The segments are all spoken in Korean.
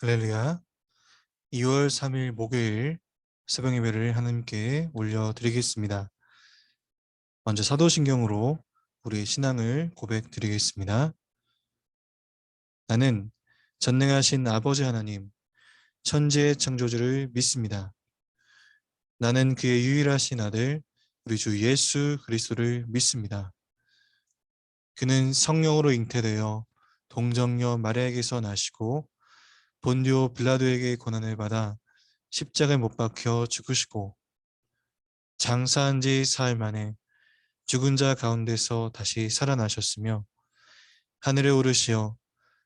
할렐루야. 2월 3일 목요일 새벽 예배를 하나님께 올려드리겠습니다. 먼저 사도신경으로 우리의 신앙을 고백드리겠습니다. 나는 전능하신 아버지 하나님, 천지의 창조주를 믿습니다. 나는 그의 유일하신 아들, 우리 주 예수 그리스도를 믿습니다. 그는 성령으로 잉태되어 동정녀 마리아에게서 나시고 본디오 빌라도에게 고난을 받아 십자가에 못 박혀 죽으시고 장사한 지 사흘 만에 죽은 자 가운데서 다시 살아나셨으며 하늘에 오르시어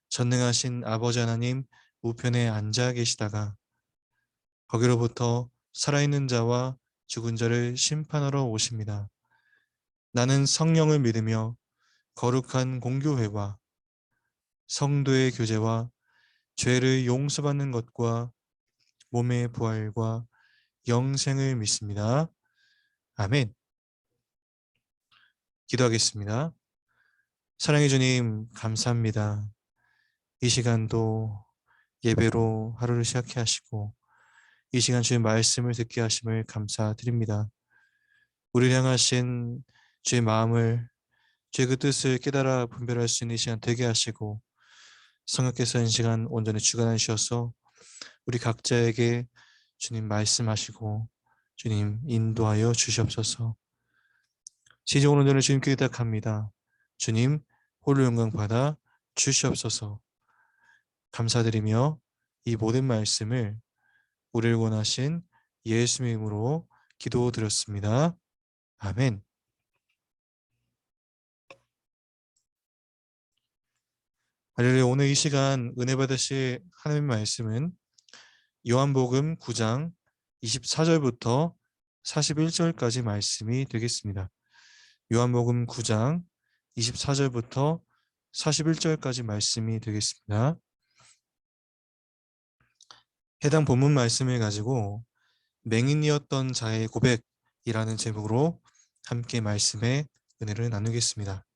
전능하신 아버지 하나님 우편에 앉아 계시다가 거기로부터 살아있는 자와 죽은 자를 심판하러 오십니다. 나는 성령을 믿으며 거룩한 공교회와 성도의 교제와 죄를 용서받는 것과 몸의 부활과 영생을 믿습니다. 아멘. 기도하겠습니다. 사랑해 주님, 감사합니다. 이 시간도 예배로 하루를 시작해 하시고 이 시간 주의 말씀을 듣게 하심을 감사드립니다. 우리를 향하신 주의 마음을, 주의 그 뜻을 깨달아 분별할 수 있는 이 시간 되게 하시고 성령께서 이 시간 온전히 주관하셔서 우리 각자에게 주님 말씀하시고 주님 인도하여 주시옵소서. 시종 온전을 주님께 의탁합니다. 주님 홀로 영광 받아 주시옵소서. 감사드리며 이 모든 말씀을 우리를 원하신 예수님의 이름으로 기도드렸습니다. 아멘. 할렐루야. 오늘 이 시간 은혜 받으실 하나님의 말씀은 요한복음 9장 24절부터 41절까지 말씀이 되겠습니다. 요한복음 9장 24절부터 41절까지 말씀이 되겠습니다. 해당 본문 말씀을 가지고 맹인이었던 자의 고백이라는 제목으로 함께 말씀의 은혜를 나누겠습니다.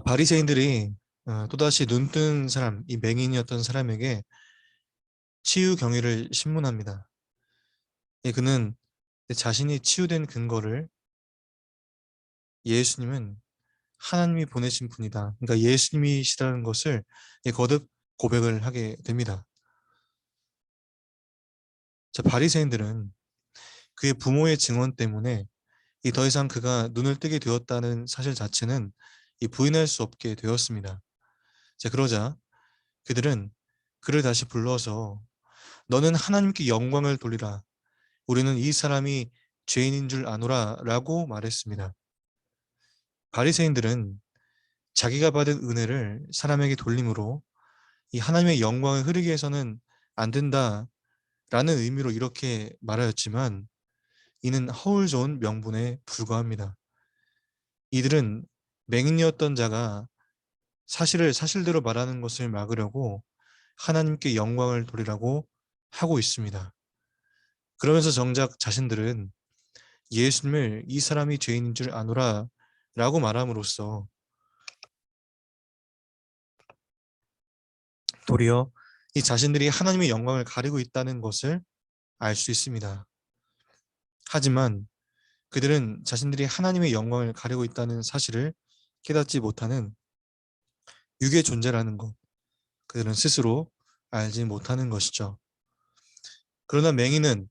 바리새인들이 또다시 눈뜬 사람, 이 맹인이었던 사람에게 치유 경위를 신문합니다. 예, 그는 자신이 치유된 근거를 예수님은 하나님이 보내신 분이다. 그러니까 예수님이시라는 것을 거듭 고백을 하게 됩니다. 자, 바리새인들은 그의 부모의 증언 때문에 이 더 이상 그가 눈을 뜨게 되었다는 사실 자체는 이 부인할 수 없게 되었습니다. 자, 그러자 그들은 그를 다시 불러서 너는 하나님께 영광을 돌리라. 우리는 이 사람이 죄인인 줄 아노라 라고 말했습니다. 바리새인들은 자기가 받은 은혜를 사람에게 돌림으로 이 하나님의 영광을 흐리게 해서는 안 된다라는 의미로 이렇게 말하였지만 이는 허울 좋은 명분에 불과합니다. 이들은 맹인이었던 자가 사실을 사실대로 말하는 것을 막으려고 하나님께 영광을 돌리라고 하고 있습니다. 그러면서 정작 자신들은 예수님을 이 사람이 죄인인 줄 아노라 라고 말함으로써 도리어 이 자신들이 하나님의 영광을 가리고 있다는 것을 알 수 있습니다. 하지만 그들은 자신들이 하나님의 영광을 가리고 있다는 사실을 깨닫지 못하는 육의 존재라는 것, 그들은 스스로 알지 못하는 것이죠. 그러나 맹인은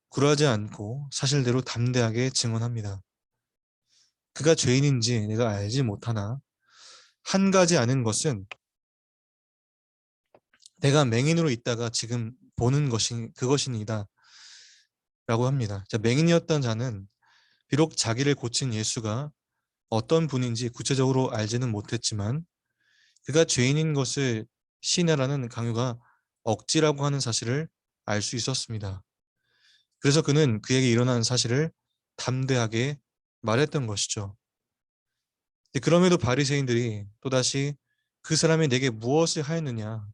굴하지 않고 사실대로 담대하게 증언합니다. 그가 죄인인지 내가 알지 못하나 한 가지 아는 것은 내가 맹인으로 있다가 지금 보는 것이 그것이니이다 라고 합니다. 자, 맹인이었던 자는 비록 자기를 고친 예수가 어떤 분인지 구체적으로 알지는 못했지만 그가 죄인인 것을 시인하라는 강요가 억지라고 하는 사실을 알 수 있었습니다. 그래서 그는 그에게 일어난 사실을 담대하게 말했던 것이죠. 그럼에도 바리새인들이 또다시 그 사람이 내게 무엇을 하였느냐,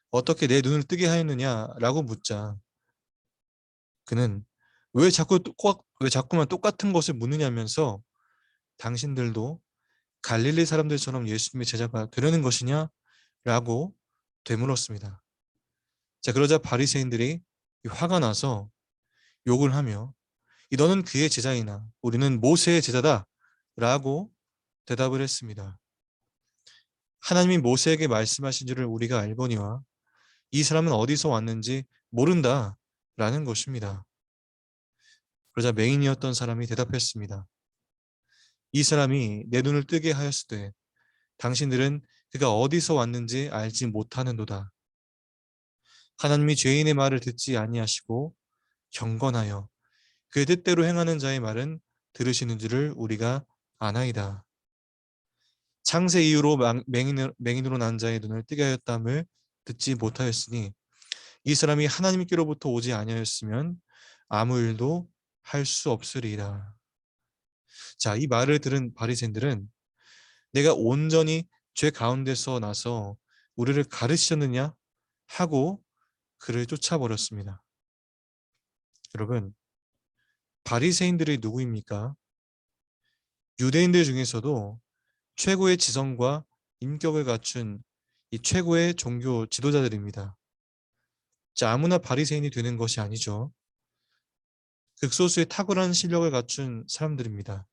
어떻게 내 눈을 뜨게 하였느냐라고 묻자 그는 왜 자꾸만 똑같은 것을 묻느냐면서 당신들도 갈릴리 사람들처럼 예수님의 제자가 되려는 것이냐? 라고 되물었습니다. 자, 그러자 바리새인들이 화가 나서 욕을 하며 너는 그의 제자이나 우리는 모세의 제자다 라고 대답을 했습니다. 하나님이 모세에게 말씀하신 줄을 우리가 알거니와 이 사람은 어디서 왔는지 모른다 라는 것입니다. 그러자 맹인이었던 사람이 대답했습니다. 이 사람이 내 눈을 뜨게 하였으되 당신들은 그가 어디서 왔는지 알지 못하는도다. 하나님이 죄인의 말을 듣지 아니하시고 경건하여 그의 뜻대로 행하는 자의 말은 들으시는 줄을 우리가 아나이다. 창세 이후로 맹인으로 난 자의 눈을 뜨게 하였담을 듣지 못하였으니 이 사람이 하나님께로부터 오지 아니하였으면 아무 일도 할 수 없으리이다. 자, 이 말을 들은 바리새인들은 내가 온전히 죄 가운데서 나서 우리를 가르치셨느냐 하고 그를 쫓아버렸습니다. 여러분, 바리새인들이 누구입니까? 유대인들 중에서도 최고의 지성과 인격을 갖춘 이 최고의 종교 지도자들입니다. 자, 아무나 바리새인이 되는 것이 아니죠. 극소수의 탁월한 실력을 갖춘 사람들입니다.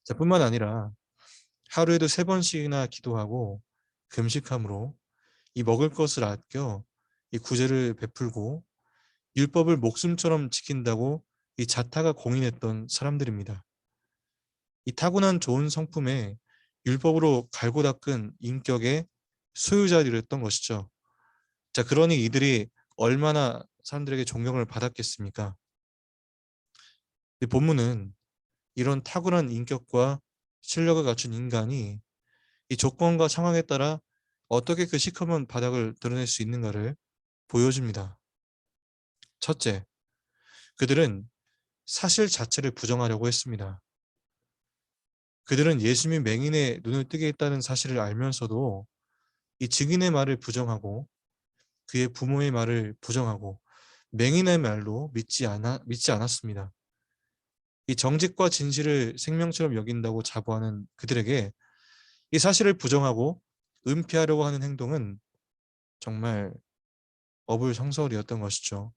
자, 뿐만 아니라 하루에도 3번씩이나 기도하고 금식함으로 이 먹을 것을 아껴 이 구제를 베풀고 율법을 목숨처럼 지킨다고 이 자타가 공인했던 사람들입니다. 이 타고난 좋은 성품에 율법으로 갈고 닦은 인격의 소유자들이었던 것이죠. 자, 그러니 이들이 얼마나 사람들에게 존경을 받았겠습니까? 이 본문은 이런 탁월한 인격과 실력을 갖춘 인간이 이 조건과 상황에 따라 어떻게 그 시커먼 바닥을 드러낼 수 있는가를 보여줍니다. 첫째, 그들은 사실 자체를 부정하려고 했습니다. 그들은 예수님이 맹인의 눈을 뜨게 했다는 사실을 알면서도 이 증인의 말을 부정하고 그의 부모의 말을 부정하고 맹인의 말로 믿지 않았습니다. 이 정직과 진실을 생명처럼 여긴다고 자부하는 그들에게 이 사실을 부정하고 은폐하려고 하는 행동은 정말 어불성설이었던 것이죠.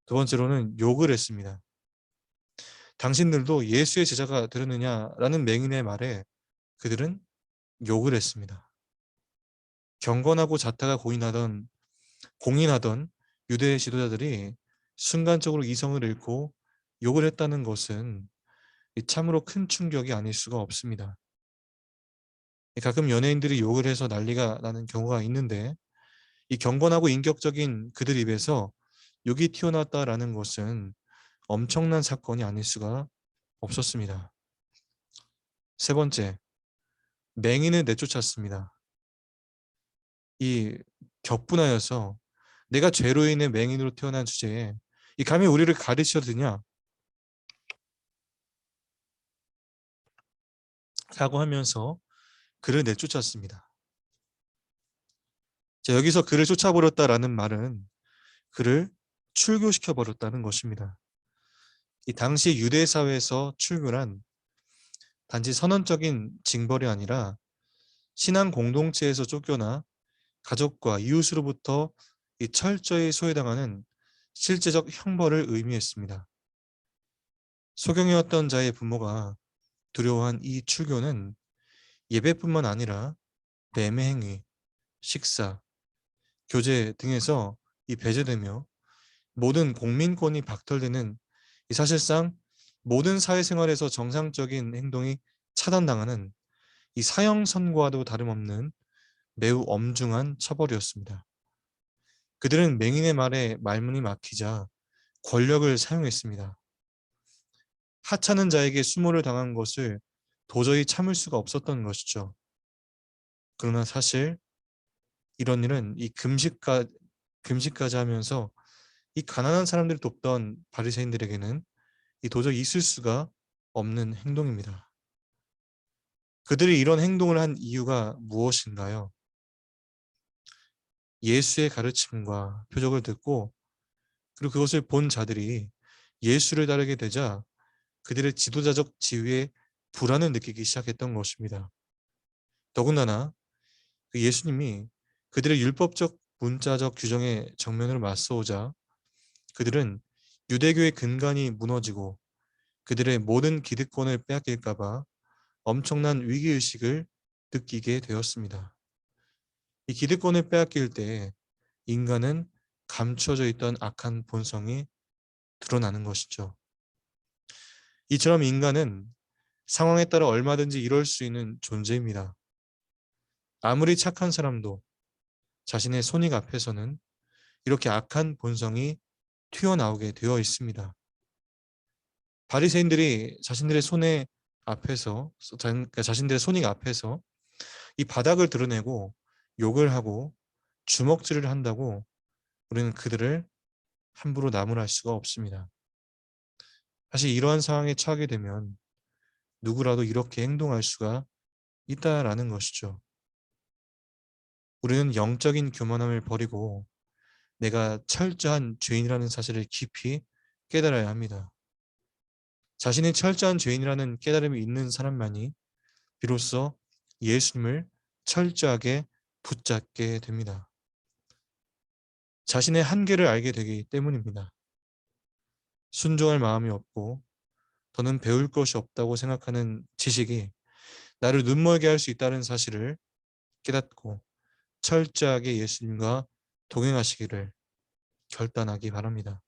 두 번째로는 욕을 했습니다. 당신들도 예수의 제자가 되느냐라는 맹인의 말에 그들은 욕을 했습니다. 경건하고 자타가 공인하던 유대 지도자들이 순간적으로 이성을 잃고 욕을 했다는 것은 참으로 큰 충격이 아닐 수가 없습니다. 가끔 연예인들이 욕을 해서 난리가 나는 경우가 있는데 이 경건하고 인격적인 그들 입에서 욕이 튀어나왔다라는 것은 엄청난 사건이 아닐 수가 없었습니다. 세 번째, 맹인을 내쫓았습니다. 이 격분하여서 내가 죄로 인해 맹인으로 태어난 주제에 이 감히 우리를 가르쳐드냐 라고 하면서 그를 내쫓았습니다. 자, 여기서 그를 쫓아버렸다라는 말은 그를 출교시켜버렸다는 것입니다. 이 당시 유대 사회에서 출교란 단지 선언적인 징벌이 아니라 신앙 공동체에서 쫓겨나 가족과 이웃으로부터 이 철저히 소외당하는 실제적 형벌을 의미했습니다. 소경이었던 자의 부모가 두려워한 이 출교는 예배뿐만 아니라 매매 행위, 식사, 교제 등에서 이 배제되며 모든 국민권이 박탈되는 이 사실상 모든 사회생활에서 정상적인 행동이 차단당하는 이 사형 선고와도 다름없는 매우 엄중한 처벌이었습니다. 그들은 맹인의 말에 말문이 막히자 권력을 사용했습니다. 하찮은 자에게 수모를 당한 것을 도저히 참을 수가 없었던 것이죠. 그러나 사실 이런 일은 이 금식까지 하면서 이 가난한 사람들을 돕던 바리새인들에게는 이 도저히 있을 수가 없는 행동입니다. 그들이 이런 행동을 한 이유가 무엇인가요? 예수의 가르침과 표적을 듣고 그리고 그것을 본 자들이 예수를 따르게 되자 그들의 지도자적 지위에 불안을 느끼기 시작했던 것입니다. 더군다나 그 예수님이 그들의 율법적 문자적 규정에 정면으로 맞서오자 그들은 유대교의 근간이 무너지고 그들의 모든 기득권을 빼앗길까 봐 엄청난 위기의식을 느끼게 되었습니다. 이 기득권을 빼앗길 때 인간은 감춰져 있던 악한 본성이 드러나는 것이죠. 이처럼 인간은 상황에 따라 얼마든지 이럴 수 있는 존재입니다. 아무리 착한 사람도 자신의 손익 앞에서는 이렇게 악한 본성이 튀어나오게 되어 있습니다. 바리새인들이 자신들의 손해 앞에서 그러니까 자신들의 손익 앞에서 이 바닥을 드러내고 욕을 하고 주먹질을 한다고 우리는 그들을 함부로 나무랄 수가 없습니다. 사실 이러한 상황에 처하게 되면 누구라도 이렇게 행동할 수가 있다라는 것이죠. 우리는 영적인 교만함을 버리고 내가 철저한 죄인이라는 사실을 깊이 깨달아야 합니다. 자신이 철저한 죄인이라는 깨달음이 있는 사람만이 비로소 예수님을 철저하게 붙잡게 됩니다. 자신의 한계를 알게 되기 때문입니다. 순종할 마음이 없고 더는 배울 것이 없다고 생각하는 지식이 나를 눈멀게 할 수 있다는 사실을 깨닫고 철저하게 예수님과 동행하시기를 결단하기 바랍니다.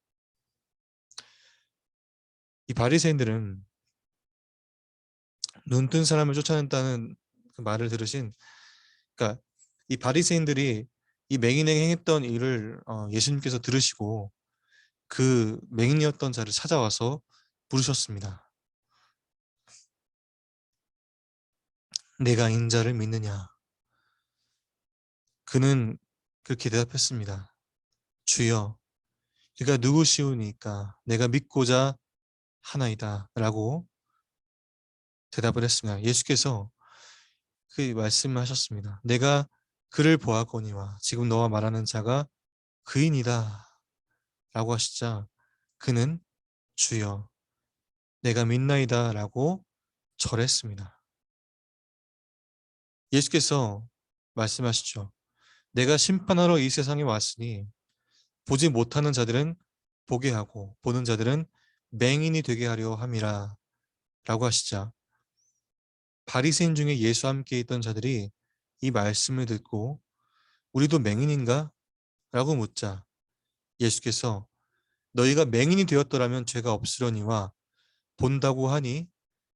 이 바리새인들은 눈뜬 사람을 쫓아낸다는 그 말을 들으신, 그러니까 이 바리새인들이 이 맹인에게 행했던 일을 예수님께서 들으시고 그 맹인이었던 자를 찾아와서 부르셨습니다. 내가 인자를 믿느냐? 그는 그렇게 대답했습니다. 주여, 그가 누구시오니까 내가 믿고자 하나이다 라고 대답을 했습니다. 예수께서 그 말씀을 하셨습니다. 내가 그를 보았거니와 지금 너와 말하는 자가 그인이다 라고 하시자 그는 주여 내가 믿나이다 라고 절했습니다. 예수께서 말씀하시죠. 내가 심판하러 이 세상에 왔으니 보지 못하는 자들은 보게 하고 보는 자들은 맹인이 되게 하려 함이라 라고 하시자 바리새인 중에 예수와 함께 있던 자들이 이 말씀을 듣고 우리도 맹인인가? 라고 묻자 예수께서 너희가 맹인이 되었더라면 죄가 없으려니와 본다고 하니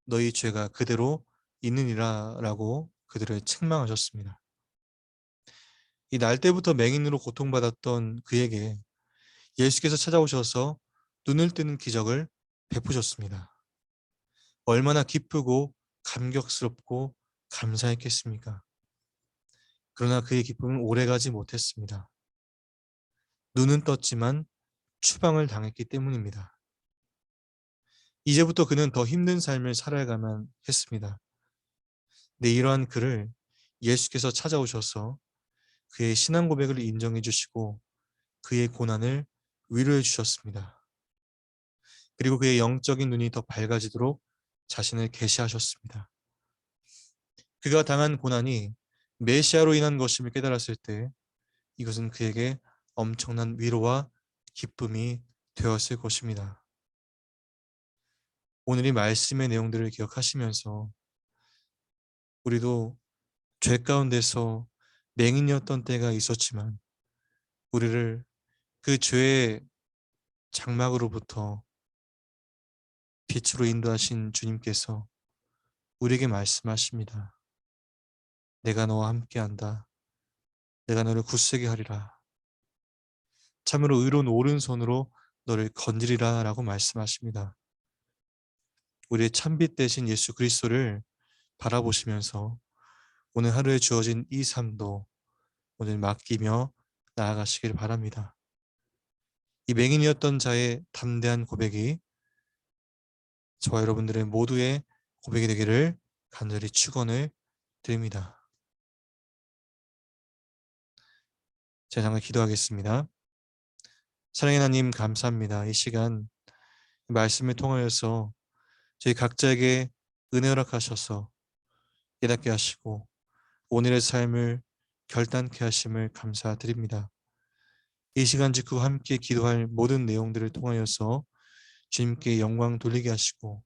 너희 죄가 그대로 있느니라 라고 그들을 책망하셨습니다. 이 날 때부터 맹인으로 고통받았던 그에게 예수께서 찾아오셔서 눈을 뜨는 기적을 베푸셨습니다. 얼마나 기쁘고 감격스럽고 감사했겠습니까? 그러나 그의 기쁨은 오래가지 못했습니다. 눈은 떴지만 추방을 당했기 때문입니다. 이제부터 그는 더 힘든 삶을 살아가만 했습니다. 근데 이러한 그를 예수께서 찾아오셔서 그의 신앙 고백을 인정해 주시고 그의 고난을 위로해 주셨습니다. 그리고 그의 영적인 눈이 더 밝아지도록 자신을 계시하셨습니다. 그가 당한 고난이 메시아로 인한 것임을 깨달았을 때 이것은 그에게 엄청난 위로와 기쁨이 되었을 것입니다. 오늘 이 말씀의 내용들을 기억하시면서 우리도 죄 가운데서 맹인이었던 때가 있었지만 우리를 그 죄의 장막으로부터 빛으로 인도하신 주님께서 우리에게 말씀하십니다. 내가 너와 함께한다. 내가 너를 굳세게 하리라. 참으로 의로운 오른손으로 너를 건지리라 라고 말씀하십니다. 우리의 참빛 대신 예수 그리스도를 바라보시면서 오늘 하루에 주어진 이 삶도 오늘 맡기며 나아가시길 바랍니다. 이 맹인이었던 자의 담대한 고백이 저와 여러분들의 모두의 고백이 되기를 간절히 축원을 드립니다. 제가 잠깐 기도하겠습니다. 사랑의 하나님 감사합니다. 이 시간 말씀을 통하여서 저희 각자에게 은혜 허락하셔서 깨닫게 하시고 오늘의 삶을 결단케 하심을 감사드립니다. 이 시간 직후 함께 기도할 모든 내용들을 통하여서 주님께 영광 돌리게 하시고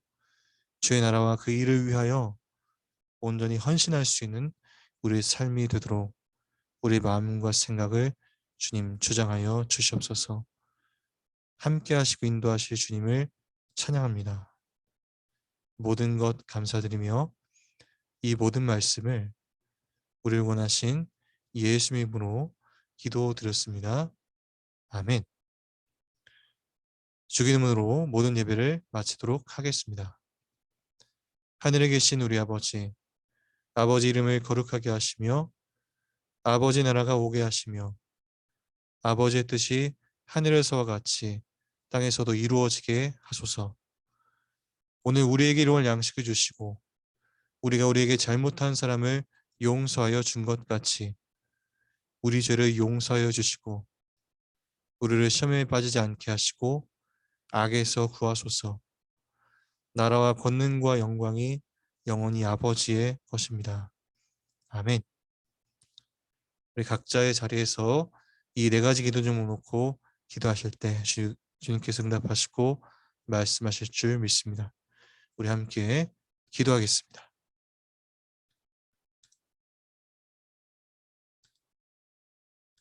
주의 나라와 그 일을 위하여 온전히 헌신할 수 있는 우리의 삶이 되도록 우리 마음과 생각을 주님 주장하여 주시옵소서. 함께 하시고 인도하실 주님을 찬양합니다. 모든 것 감사드리며 이 모든 말씀을 우리를 원하신 예수님의 이름으로 기도드렸습니다. 아멘. 주기도문으로 모든 예배를 마치도록 하겠습니다. 하늘에 계신 우리 아버지, 아버지 이름을 거룩하게 하시며 아버지 나라가 오게 하시며 아버지의 뜻이 하늘에서와 같이 땅에서도 이루어지게 하소서. 오늘 우리에게 일용할 양식을 주시고 우리가 우리에게 잘못한 사람을 용서하여 준 것 같이 우리 죄를 용서하여 주시고 우리를 시험에 빠지지 않게 하시고 악에서 구하소서. 나라와 권능과 영광이 영원히 아버지의 것입니다. 아멘. 우리 각자의 자리에서 이 네 가지 기도 제목을 놓고 기도하실 때 주님께서 응답하시고 말씀하실 줄 믿습니다. 우리 함께 기도하겠습니다.